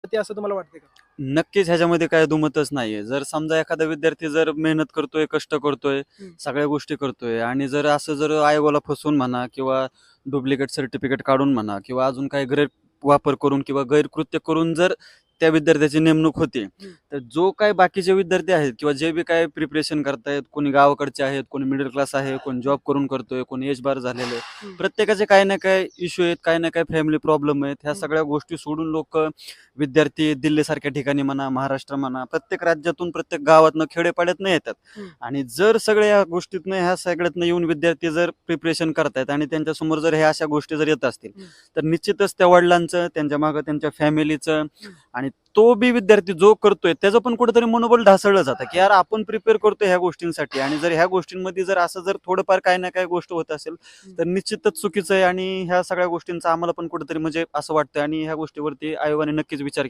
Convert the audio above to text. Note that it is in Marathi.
विद्यार्थी असं तुम्हाला वाटते का? नक्कीच ह्याच्यामध्ये काय दुमतच नाहीये. जर समजा एखादा विद्यार्थी जर मेहनत करतोय, कष्ट करतोय, हं. सगळ्या गोष्टी करतोय आणि जर असं जर आयोगाला फसवून म्हणा किंवा डुप्लिकेट सर्टिफिकेट काढून म्हणा किंवा अजून काही गैरवापर करून किंवा गैरकृत्य करून जर त्या विद्यार्थ्याची नेमणूक होते, हं. तर जो काही बाकीचे विद्यार्थी आहेत किंवा जे बी काही प्रिपरेशन करतायत, कोणी गावाकडचे आहेत, कोणी मिडल क्लास आहे, कोणी जॉब करून करतोय, कोणी एज बार झालेलं आहे. हं. प्रत्येकाचे काही ना काही इश्यू आहेत, काही ना काही फॅमिली प्रॉब्लेम आहेत. ह्या हं. सगळ्या गोष्टी सोडून लोकं विद्यार्थी दिल्लीसारख्या ठिकाणी म्हणा, महाराष्ट्र म्हणा, प्रत्येक राज्यातून, प्रत्येक गावातनं, खेड्यापाड्यातनं येतात. हं. आणि जर सगळ्या ह्या गोष्टीतनं, ह्या सगळ्यातनं येऊन विद्यार्थी जर प्रिपरेशन करतायत आणि त्यांच्यासमोर जर ह्या अशा गोष्टी जर येत असतील, हं. तर निश्चितच त्या वडिलांचं, त्यांच्या मागं त्यांच्या फॅमिलीचं हं. आणि तो बी विद्यार्थी जो करतोय त्याचं पण कुठेतरी मनोबल ढासळलं जातं, की यार आपण प्रिपेअर करतोय ह्या गोष्टींसाठी आणि जर ह्या गोष्टींमध्ये जर असं जर थोडंफार काही ना काही गोष्ट होत असेल, हं. तर निश्चितच चुकीचं आहे आणि ह्या सगळ्या गोष्टींचा आम्हाला पण कुठेतरी म्हणजे असं वाटतं आणि ह्या गोष्टीवरती आयोगाने नक्कीच विचार केला